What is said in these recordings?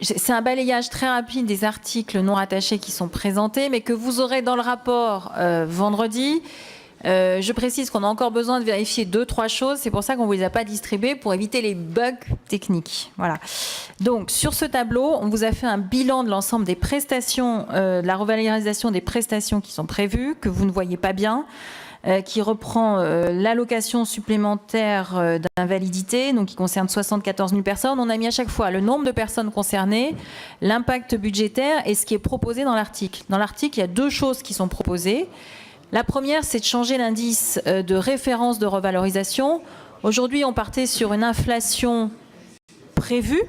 c'est un balayage très rapide des articles non rattachés qui sont présentés, mais que vous aurez dans le rapport vendredi. Je précise qu'on a encore besoin de vérifier 2-3 choses. C'est pour ça qu'on ne vous les a pas distribuées, pour éviter les bugs techniques. Voilà. Donc, sur ce tableau, on vous a fait un bilan de l'ensemble des prestations, de la revalorisation des prestations qui sont prévues, que vous ne voyez pas bien, qui reprend l'allocation supplémentaire d'invalidité, donc qui concerne 74 000 personnes. On a mis à chaque fois le nombre de personnes concernées, l'impact budgétaire et ce qui est proposé dans l'article. Dans l'article, il y a 2 choses qui sont proposées. La première, c'est de changer l'indice de référence de revalorisation. Aujourd'hui, on partait sur une inflation prévue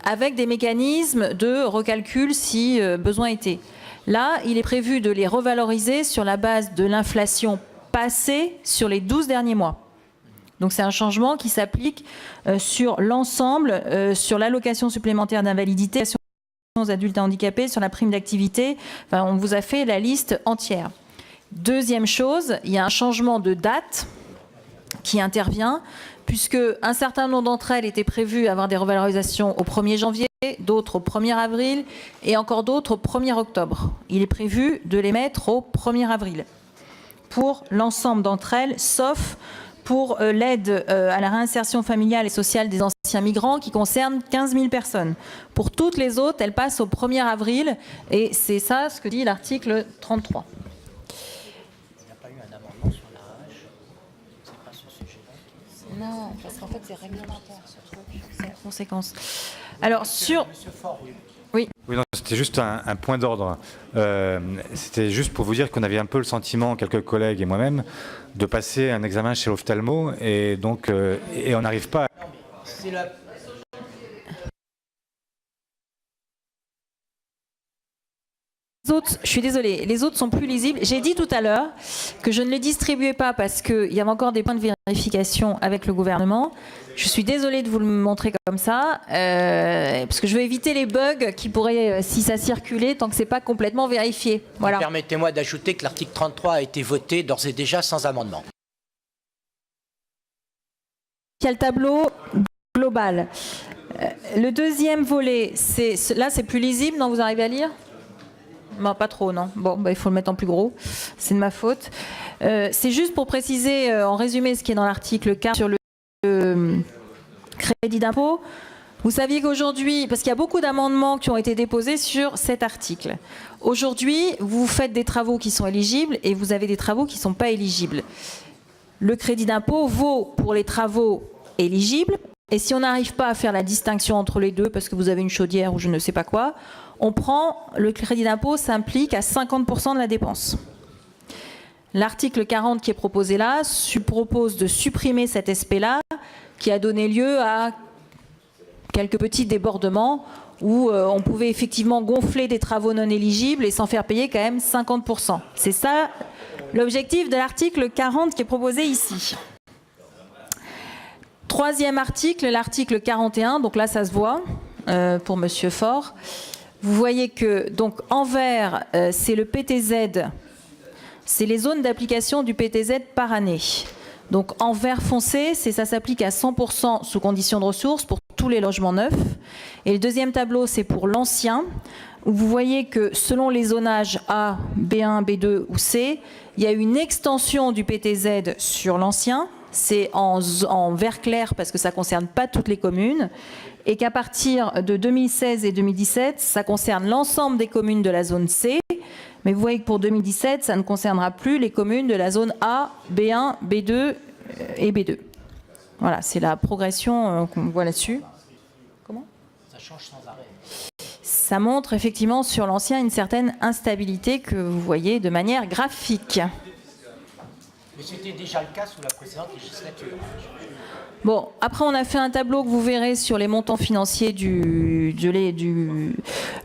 avec des mécanismes de recalcul si besoin était. Là, il est prévu de les revaloriser sur la base de l'inflation passée sur les 12 derniers mois. Donc c'est un changement qui s'applique sur l'ensemble, sur l'allocation supplémentaire d'invalidité, aux adultes handicapés, sur la prime d'activité. Enfin, on vous a fait la liste entière. Deuxième chose, il y a un changement de date qui intervient, puisque un certain nombre d'entre elles étaient prévues avoir des revalorisations au 1er janvier, d'autres au 1er avril et encore d'autres au 1er octobre. Il est prévu de les mettre au 1er avril pour l'ensemble d'entre elles, sauf pour l'aide à la réinsertion familiale et sociale des anciens migrants qui concerne 15 000 personnes. Pour toutes les autres, elles passent au 1er avril et c'est ça ce que dit l'article 33. Non, parce qu'en fait, c'est réglementaire, ce truc. C'est la conséquence. Alors, sur... Oui. Oui, non, c'était juste un point d'ordre. C'était juste pour vous dire qu'on avait un peu le sentiment, quelques collègues et moi-même, de passer un examen chez l'ophtalmo et donc et on n'arrive pas à... C'est la... Je suis désolée, les autres sont plus lisibles. J'ai dit tout à l'heure que je ne les distribuais pas parce qu'il y avait encore des points de vérification avec le gouvernement. Je suis désolée de vous le montrer comme ça, parce que je veux éviter les bugs qui pourraient, si ça circulait, tant que ce n'est pas complètement vérifié. Voilà. Permettez-moi d'ajouter que l'article 33 a été voté d'ores et déjà sans amendement. Il y a le tableau global. Le deuxième volet, là c'est plus lisible, non, vous arrivez à lire ? Non, pas trop, non. Bon, bah, il faut le mettre en plus gros. C'est de ma faute. C'est juste pour préciser, en résumé, ce qui est dans l'article 4 sur le crédit d'impôt. Vous saviez qu'aujourd'hui, parce qu'il y a beaucoup d'amendements qui ont été déposés sur cet article. Aujourd'hui, vous faites des travaux qui sont éligibles et vous avez des travaux qui ne sont pas éligibles. Le crédit d'impôt vaut pour les travaux éligibles. Et si on n'arrive pas à faire la distinction entre les deux, parce que vous avez une chaudière ou je ne sais pas quoi, on prend le crédit d'impôt s'implique à 50% de la dépense. L'article 40 qui est proposé là propose de supprimer cet aspect-là qui a donné lieu à quelques petits débordements où on pouvait effectivement gonfler des travaux non éligibles et s'en faire payer quand même 50%. C'est ça l'objectif de l'article 40 qui est proposé ici. Troisième article, l'article 41, donc là ça se voit pour Monsieur Faure. Vous voyez que, donc en vert, c'est le PTZ, c'est les zones d'application du PTZ par année. Donc en vert foncé, ça s'applique à 100% sous conditions de ressources pour tous les logements neufs. Et le deuxième tableau, c'est pour l'ancien, où vous voyez que selon les zonages A, B1, B2 ou C, il y a une extension du PTZ sur l'ancien. C'est en vert clair parce que ça ne concerne pas toutes les communes. Et qu'à partir de 2016 et 2017, ça concerne l'ensemble des communes de la zone C. Mais vous voyez que pour 2017, ça ne concernera plus les communes de la zone A, B1, B2 et B2. Voilà, c'est la progression qu'on voit là-dessus. Comment ? Ça change sans arrêt. Ça montre effectivement sur l'ancien une certaine instabilité que vous voyez de manière graphique. Mais c'était déjà le cas sous la précédente législature. Bon, après on a fait un tableau que vous verrez sur les montants financiers de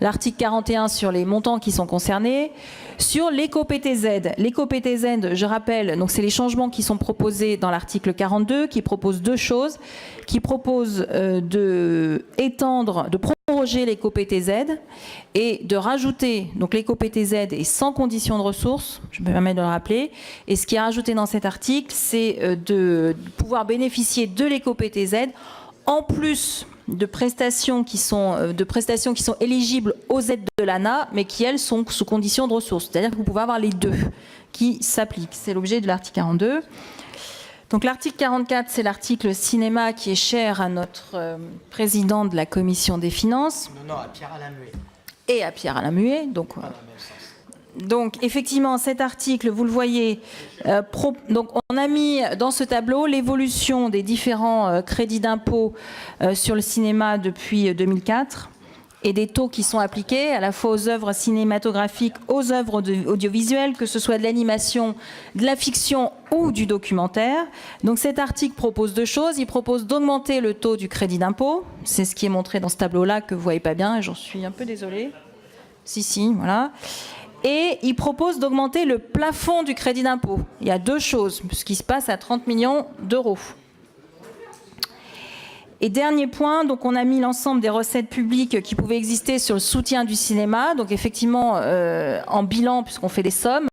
l'article 41 sur les montants qui sont concernés. Sur l'éco-PTZ, l'éco-PTZ, je rappelle, donc c'est les changements qui sont proposés dans l'article 42, qui proposent 2 choses, qui proposent de proroger l'éco-PTZ et de rajouter, donc l'éco-PTZ est sans condition de ressources, je me permets de le rappeler, et ce qui est rajouté dans cet article, c'est de pouvoir bénéficier de l'éco-PTZ en plus de prestations qui sont éligibles aux aides de l'ANA, mais qui, elles, sont sous condition de ressources. C'est-à-dire que vous pouvez avoir les deux qui s'appliquent. C'est l'objet de l'article 42. Donc l'article 44, c'est l'article cinéma qui est cher à notre président de la Commission des finances. Non, à Pierre-Alain Muet. Et à Pierre-Alain Muet. Donc effectivement, cet article, vous le voyez, donc on a mis dans ce tableau l'évolution des différents crédits d'impôt sur le cinéma depuis 2004 et des taux qui sont appliqués à la fois aux œuvres cinématographiques, aux œuvres audiovisuelles, que ce soit de l'animation, de la fiction ou du documentaire. Donc cet article propose deux choses. Il propose d'augmenter le taux du crédit d'impôt. C'est ce qui est montré dans ce tableau-là que vous ne voyez pas bien, et j'en suis un peu désolée. Si, voilà. Et il propose d'augmenter le plafond du crédit d'impôt. Il y a deux choses, ce qui se passe à 30 millions d'euros. Et dernier point, donc on a mis l'ensemble des recettes publiques qui pouvaient exister sur le soutien du cinéma. Donc effectivement, en bilan, puisqu'on fait des sommes,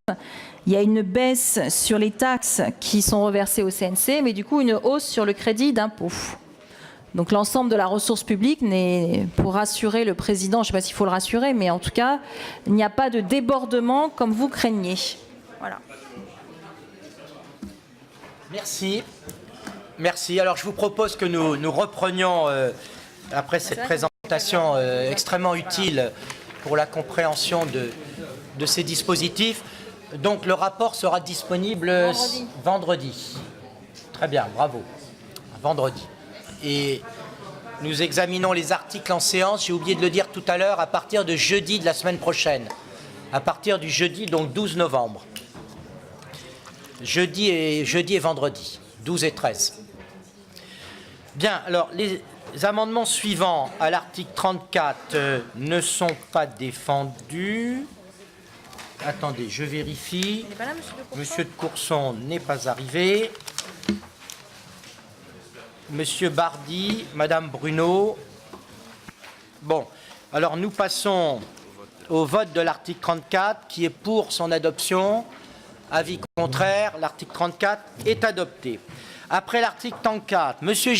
il y a une baisse sur les taxes qui sont reversées au CNC, mais du coup une hausse sur le crédit d'impôt. Donc l'ensemble de la ressource publique n'est, pour rassurer le président, je ne sais pas s'il faut le rassurer, mais en tout cas, il n'y a pas de débordement comme vous craignez. Voilà. Merci. Merci. Alors je vous propose que nous reprenions, après cette présentation extrêmement utile pour la compréhension de ces dispositifs. Donc le rapport sera disponible vendredi. Très bien, bravo. Vendredi. Et nous examinons les articles en séance, j'ai oublié de le dire tout à l'heure, à partir de jeudi de la semaine prochaine. À partir du jeudi, donc 12 novembre. Jeudi et vendredi, 12 et 13. Bien, alors les amendements suivants à l'article 34 ne sont pas défendus. Attendez, je vérifie. Il n'est pas là, Monsieur de Courson n'est pas arrivé. Monsieur Bardi, Madame Bruno. Bon, alors nous passons au vote de l'article 34, qui est pour son adoption. Avis contraire, l'article 34 est adopté. Après l'article 34, Monsieur